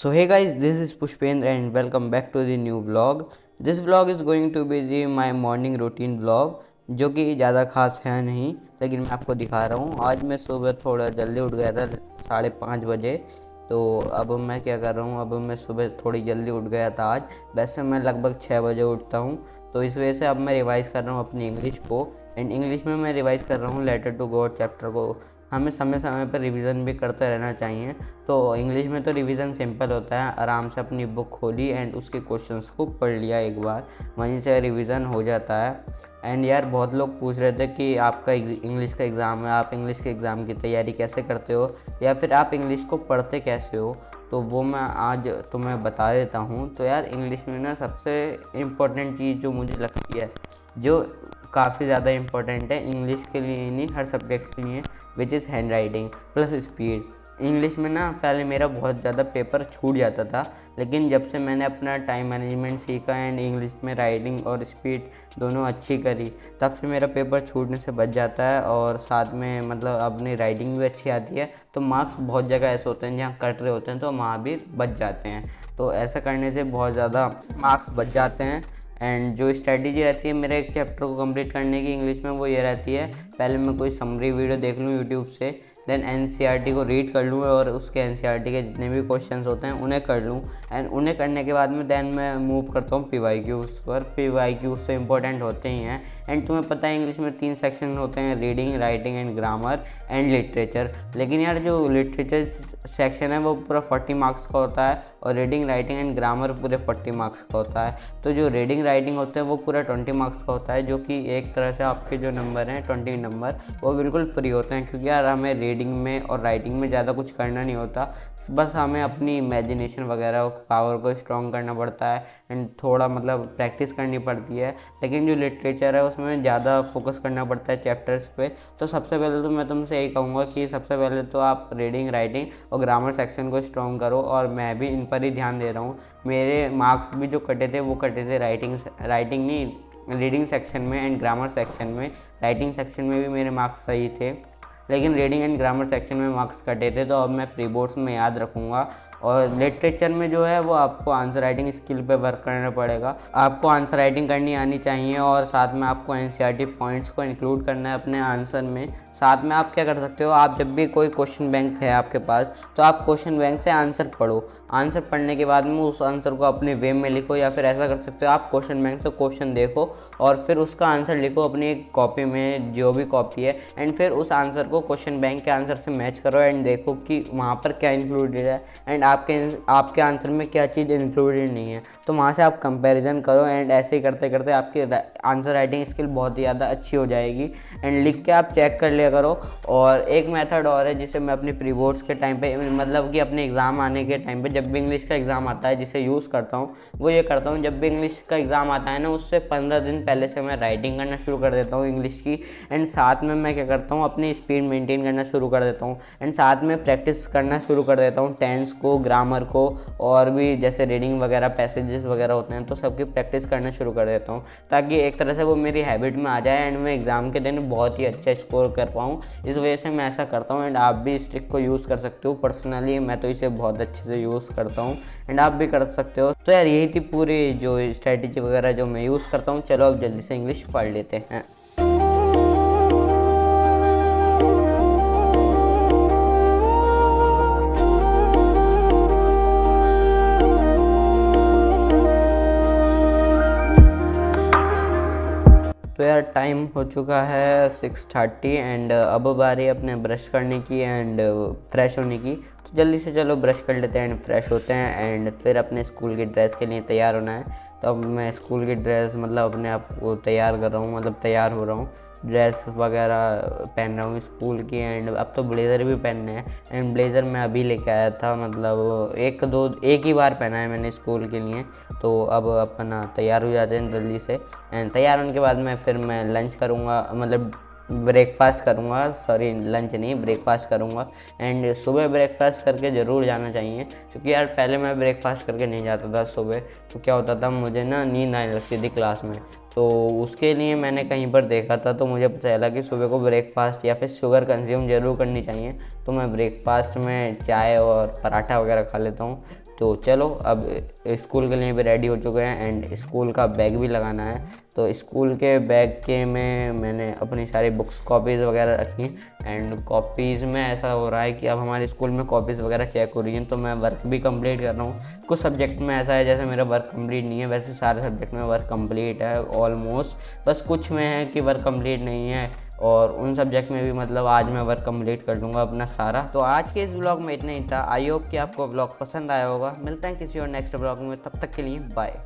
So hey guys, this is Pushpendra and welcome back to the new vlog. This vlog is going to be my morning routine vlog, जो कि ज़्यादा खास है नहीं, लेकिन मैं आपको दिखा रहा हूँ। आज मैं सुबह थोड़ा जल्दी उठ गया था 5:30 बजे। तो अब मैं क्या कर रहा हूँ, अब मैं सुबह थोड़ी जल्दी उठ गया था आज। वैसे मैं लगभग 6 बजे उठता हूँ, तो इस वजह से अब मैं रिवाइज़ कर रहा हूँ अपनी इंग्लिश को। एंड इंग्लिश में मैं रिवाइज़ कर रहा हूँ लेटर टू गॉड चैप्टर को। हमें समय समय पर रिवीजन भी करते रहना चाहिए। तो इंग्लिश में तो रिवीजन सिंपल होता है, आराम से अपनी बुक खोली एंड उसके क्वेश्चंस को पढ़ लिया एक बार, वहीं से रिवीजन हो जाता है। एंड यार बहुत लोग पूछ रहे थे कि आपका इंग्लिश का एग्ज़ाम है, आप इंग्लिश के एग्ज़ाम की तैयारी कैसे करते हो, या फिर आप इंग्लिश को पढ़ते कैसे हो। तो वो मैं आज तुम्हें बता देता हूँ। तो यार इंग्लिश में ना सबसे इम्पोर्टेंट चीज़ जो मुझे लगती है, जो काफ़ी ज़्यादा इम्पोर्टेंट है इंग्लिश के लिए, नहीं हर सब्जेक्ट के लिए, which is hand writing plus speed. English में ना पहले मेरा बहुत ज़्यादा पेपर छूट जाता था, लेकिन जब से मैंने अपना टाइम मैनेजमेंट सीखा एंड इंग्लिश में राइटिंग और स्पीड दोनों अच्छी करी, तब से मेरा पेपर छूटने से बच जाता है। और साथ में मतलब अपनी राइटिंग भी अच्छी आती है। तो मार्क्स बहुत जगह ऐसे होते हैं जहाँ कट रहे होते हैं, तो वहाँ भी बच जाते हैं। तो ऐसा करने से बहुत ज़्यादा मार्क्स बच जाते हैं। एंड जो स्ट्रेटजी रहती है मेरे एक चैप्टर को कंप्लीट करने की इंग्लिश में, वो ये रहती है, पहले मैं कोई समरी वीडियो देख लूँ यूट्यूब से, देन एनसीईआरटी को रीड कर लूँ और उसके एनसीईआरटी के जितने भी क्वेश्चंस होते हैं उन्हें कर लूँ। एंड उन्हें करने के बाद में देन मैं मूव करता हूँ पीवाईक्यूज़ पर। पीवाईक्यूज़ तो इंपॉर्टेंट होते ही हैं। एंड तुम्हें पता है इंग्लिश में 3 सेक्शन होते हैं, reading, writing and grammar and literature. लेकिन यार जो लिटरेचर सेक्शन है वो पूरा 40 मार्क्स का होता है, और रीडिंग, राइटिंग एंड ग्रामर पूरे 40 मार्क्स का होता है। तो जो रीडिंग राइटिंग होते हैं वो पूरा 20 मार्क्स का होता है, जो कि एक तरह से आपके जो नंबर हैं 20 नंबर वो बिल्कुल फ्री होते हैं। क्योंकि यार हमें रीडिंग में और राइटिंग में ज़्यादा कुछ करना नहीं होता, बस हमें अपनी इमेजिनेशन वगैरह पावर को स्ट्रॉन्ग करना पड़ता है एंड थोड़ा मतलब प्रैक्टिस करनी पड़ती है। लेकिन जो लिटरेचर है उसमें ज़्यादा फोकस करना पड़ता है चैप्टर्स पे। तो सबसे पहले तो मैं तुमसे यही कहूँगा कि सबसे पहले तो आप रीडिंग, राइटिंग और ग्रामर सेक्शन को स्ट्रॉन्ग करो, और मैं भी इन पर ही ध्यान दे रहा हूँ। मेरे मार्क्स भी जो कटे थे वो कटे थे राइटिंग नहीं, रीडिंग सेक्शन में एंड ग्रामर सेक्शन में। राइटिंग सेक्शन में भी मेरे मार्क्स सही थे, लेकिन रीडिंग एंड ग्रामर सेक्शन में मार्क्स कटे थे। तो अब मैं प्री बोर्ड्स में याद रखूँगा। और लिटरेचर में जो है वो आपको आंसर राइटिंग स्किल पे वर्क करना पड़ेगा। आपको आंसर राइटिंग करनी आनी चाहिए, और साथ में आपको एनसीईआरटी पॉइंट्स को इंक्लूड करना है अपने आंसर में। साथ में आप क्या कर सकते हो, आप जब भी कोई क्वेश्चन बैंक है आपके पास, तो आप क्वेश्चन बैंक से आंसर पढ़ो। आंसर पढ़ने के बाद में उस आंसर को अपने वे में लिखो, या फिर ऐसा कर सकते हो आप क्वेश्चन बैंक से क्वेश्चन देखो और फिर उसका आंसर लिखो अपनी एक कॉपी में, जो भी कॉपी है, एंड फिर उस आंसर को क्वेश्चन बैंक के आंसर से मैच करो एंड देखो कि वहाँ पर क्या इंक्लूडेड है एंड आपके आंसर में क्या चीज़ इंक्लूडेड नहीं है। तो वहाँ से आप कंपैरिजन करो, एंड ऐसे ही करते करते आपकी आंसर राइटिंग स्किल बहुत ही ज़्यादा अच्छी हो जाएगी। एंड लिख के आप चेक कर लिया करो। और एक मेथड और है जिसे मैं अपने प्री बोर्ड्स के टाइम पे, मतलब कि अपने एग्ज़ाम आने के टाइम पे, जब भी इंग्लिश का एग्ज़ाम आता है, जिसे यूज़ करता हूँ वो ये करता हूँ, जब भी इंग्लिश का एग्ज़ाम आता है ना, उससे 15 दिन पहले से मैं राइटिंग करना शुरू कर देता हूँ इंग्लिश की। एंड साथ में मैं क्या करता हूँ, अपनी स्पीड मेंटेन करना शुरू कर देता हूँ, एंड साथ में प्रैक्टिस करना शुरू कर देता हूँ टेंस को, ग्रामर को, और भी जैसे रीडिंग वगैरह, पैसेजेस वगैरह होते हैं, तो सबकी प्रैक्टिस करना शुरू कर देता हूँ, ताकि एक तरह से वो मेरी हैबिट में आ जाए एंड मैं एग्ज़ाम के दिन बहुत ही अच्छा स्कोर कर पाऊँ। इस वजह से मैं ऐसा करता हूँ। एंड आप भी इस ट्रिक को यूज़ कर सकते हो। पर्सनली मैं तो इसे बहुत अच्छे से यूज़ करता हूँ, एंड आप भी कर सकते हो। तो यार यही थी पूरी जो स्ट्रैटेजी वगैरह जो मैं यूज़ करता हूँ। चलो अब जल्दी से इंग्लिश पढ़ लेते हैं। तो यार टाइम हो चुका है 6:30 एंड अब बारी अपने ब्रश करने की एंड फ्रेश होने की। तो जल्दी से चलो ब्रश कर लेते हैं एंड फ्रेश होते हैं, एंड फिर अपने स्कूल की ड्रेस के लिए तैयार होना है। तो अब मैं स्कूल की ड्रेस मतलब अपने आप को तैयार कर रहा हूँ, मतलब तैयार हो रहा हूँ, ड्रेस वगैरह पहन रहा हूँ स्कूल की। एंड अब तो ब्लेज़र भी पहनने हैं, एंड ब्लेज़र मैं अभी लेके आया था, मतलब एक ही बार पहना है मैंने स्कूल के लिए। तो अब अपना तैयार हो जाते हैं जल्दी से। एंड तैयार होने के बाद में फिर मैं लंच करूँगा, मतलब ब्रेकफास्ट करूँगा, सॉरी लंच नहीं, ब्रेकफास्ट करूँगा। एंड सुबह ब्रेकफास्ट करके ज़रूर जाना चाहिए, क्योंकि यार पहले मैं ब्रेकफास्ट करके नहीं जाता था सुबह। तो क्या होता था, मुझे ना नींद आने लगती थी क्लास में। तो उसके लिए मैंने कहीं पर देखा था, तो मुझे पता चला कि सुबह को ब्रेकफास्ट या फिर शुगर कंज्यूम ज़रूर करनी चाहिए। तो मैं ब्रेकफास्ट में चाय और पराठा वगैरह खा लेता हूँ। तो चलो अब स्कूल के लिए भी रेडी हो चुके हैं एंड स्कूल का बैग भी लगाना है। तो स्कूल के बैग के में मैंने अपनी सारी बुक्स कॉपीज़ वगैरह रखी एंड कॉपीज़ में ऐसा हो रहा है कि अब हमारे स्कूल में कॉपीज़ वगैरह चेक हो रही हैं, तो मैं वर्क भी कंप्लीट कर रहा हूँ। कुछ सब्जेक्ट में ऐसा है जैसे मेरा वर्क कंप्लीट नहीं है, वैसे सारे सब्जेक्ट में वर्क कंप्लीट है ऑलमोस्ट, बस कुछ में है कि वर्क कंप्लीट नहीं है और उन सब्जेक्ट में भी मतलब आज मैं वर्क कंप्लीट कर लूँगा अपना सारा। तो आज के इस व्लॉग में इतना ही था। आई होप कि आपको व्लॉग पसंद आया होगा। मिलते हैं किसी और नेक्स्ट व्लॉग में, तब तक के लिए बाय।